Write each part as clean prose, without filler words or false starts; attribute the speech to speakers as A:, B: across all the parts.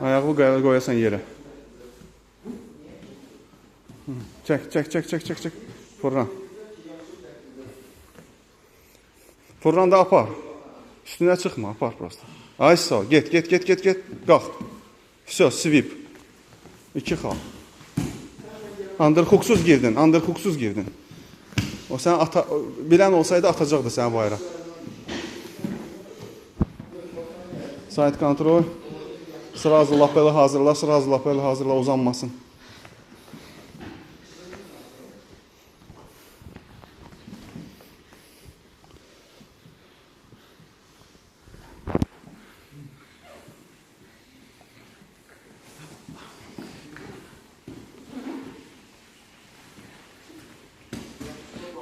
A: Ayağı qoyasan yerə. Çək. Fırlan. Fırlan da apar. Üstünə çıxma, apar prosta. Ay sağ ol, get. Qalx. Все, sweep. 2 xal. Underhooksuz girdin. O sən bilən olsaydı atacaqdı səni bayra. Side kontrol. Sразу lapeli hazırla, uzanmasın.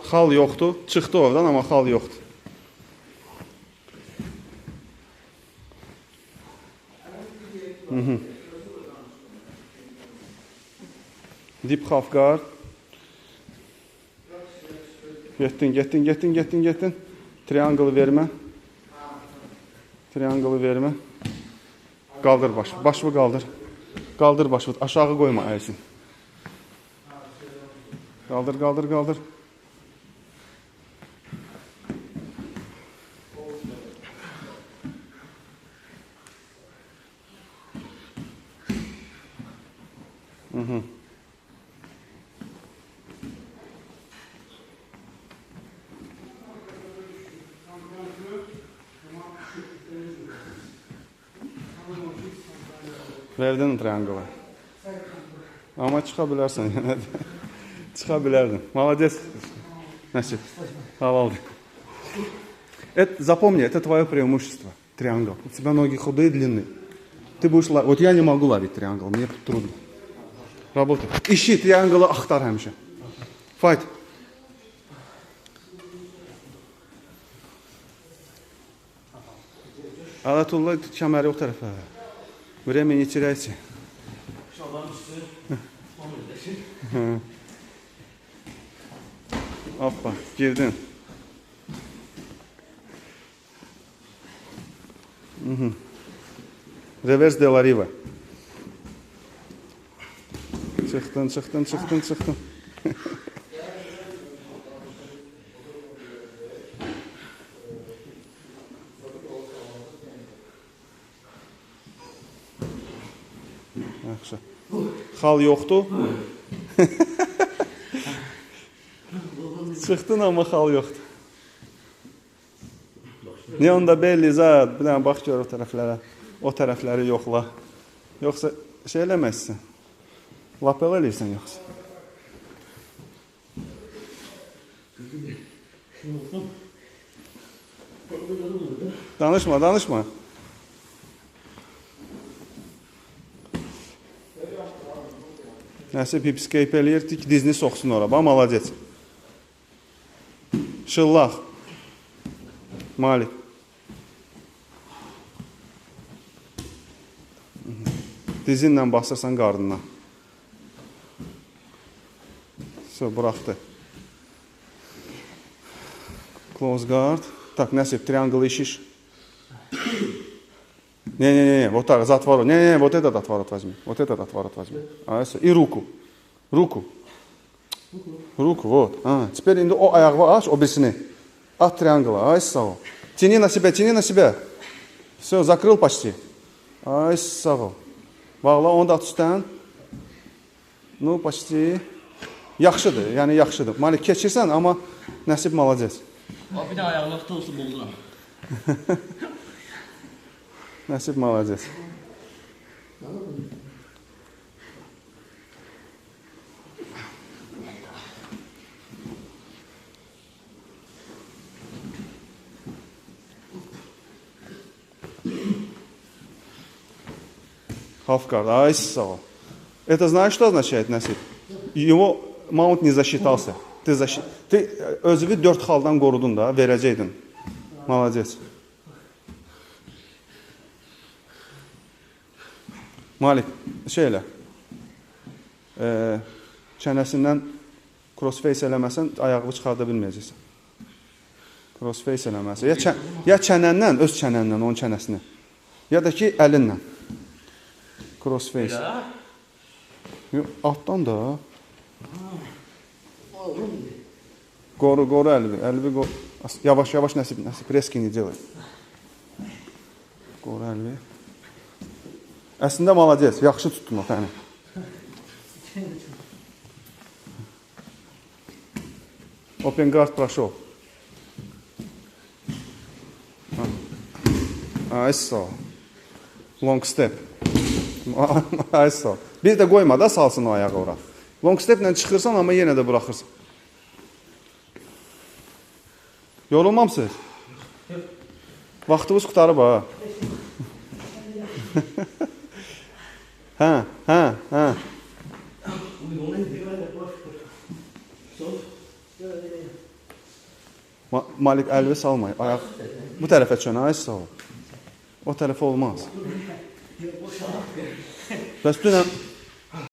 A: Xal yoxdur. Çıxdı oradan, amma xal yoxdur. Dip half guard. Getdin. Triangle vermə. Qaldır başını qaldır. Qaldır başını, aşağı qoyma əysin. Qaldır. Verdin triangle. Amma çıxa bilərsən yenə də. Çıxa bilərdin. Молодец. Нəsib. Havaldır. Запомни, это твое преимущество. Триангл. У тебя ноги худые, длинные. Ты будешь... Вот я не могу ловить триангл, мне трудно. Работай. Ищи трианглы, axtar həmişə. Fight. Alatullah kəməri o tərəfə. Время не теряйте. Hoppa, girdin. Reverse de la riva. Çıxdın. Yaxşı. Xal yoxdur. Çıxdın, amma xal yoxdur. Ne onda belli zat, bir dənə bax gör o tərəflərə. O tərəfləri yoxla. Yoxsa şey eləməzsən. Lapel eləyirsən yoxsa. Danışma. Nəsib hipscape eləyir, dizini soxsun ora. Bax, malacec. Şıllaq. Malik. Dizinlə basırsan qarnına. Buraxdı. Close guard. Так, Nəsib, triangle ищешь? Не, вот так, за отворот. Не, вот этот отворот возьми. И руку, вот. Теперь o ayağı aç, o birisini. At triangle'a, ay sağ ol. Тяни на себя. Все, закрыл почти. Ay sağ ol. Bağla, onu da at üstdən. Ну, почти. Yaxşıdır, yəni yaxşıdır. Malik, keçirsən, amma Nəsib malacaq.
B: Bir də ayaqlıqda olsun bulduram.
A: Nəsib malacaq. Half guard, ай sağ ol. Это знаешь, что означает, Nəsib? Его mount не засчитался. Ты özünü 4 xaldan qorudun da, verəcəkdin. Malacaq. Malik, şey elə. Çənəsindən crossface eləməsən, ayağı çıxarda bilməyəcəksən. Crossface eləməsən. Ya çənəndən, öz çənəndən, onun çənəsini. Ya da ki, əlinlə. Crossface.
B: Ya.
A: Yox, altdan da. Qoru əlvi qoru. Yavaş Nəsib, reskini делай. Qoru əlvi. Əslində malades, yaxşı tutdun o təni. Open guard прошел. Ayso. Long step. Ayso. Bir də qoyma da salsın o ayağı ora. Long steplə çıxırsan amma yenə də buraxırsan. Yorulmamsınız? Vaxtımız qutarıb ha. Hə. Malik əlvi salmayın. Ayaq bu tərəfə çön, Ayso. O tərəfə olmaz. Bəs dünən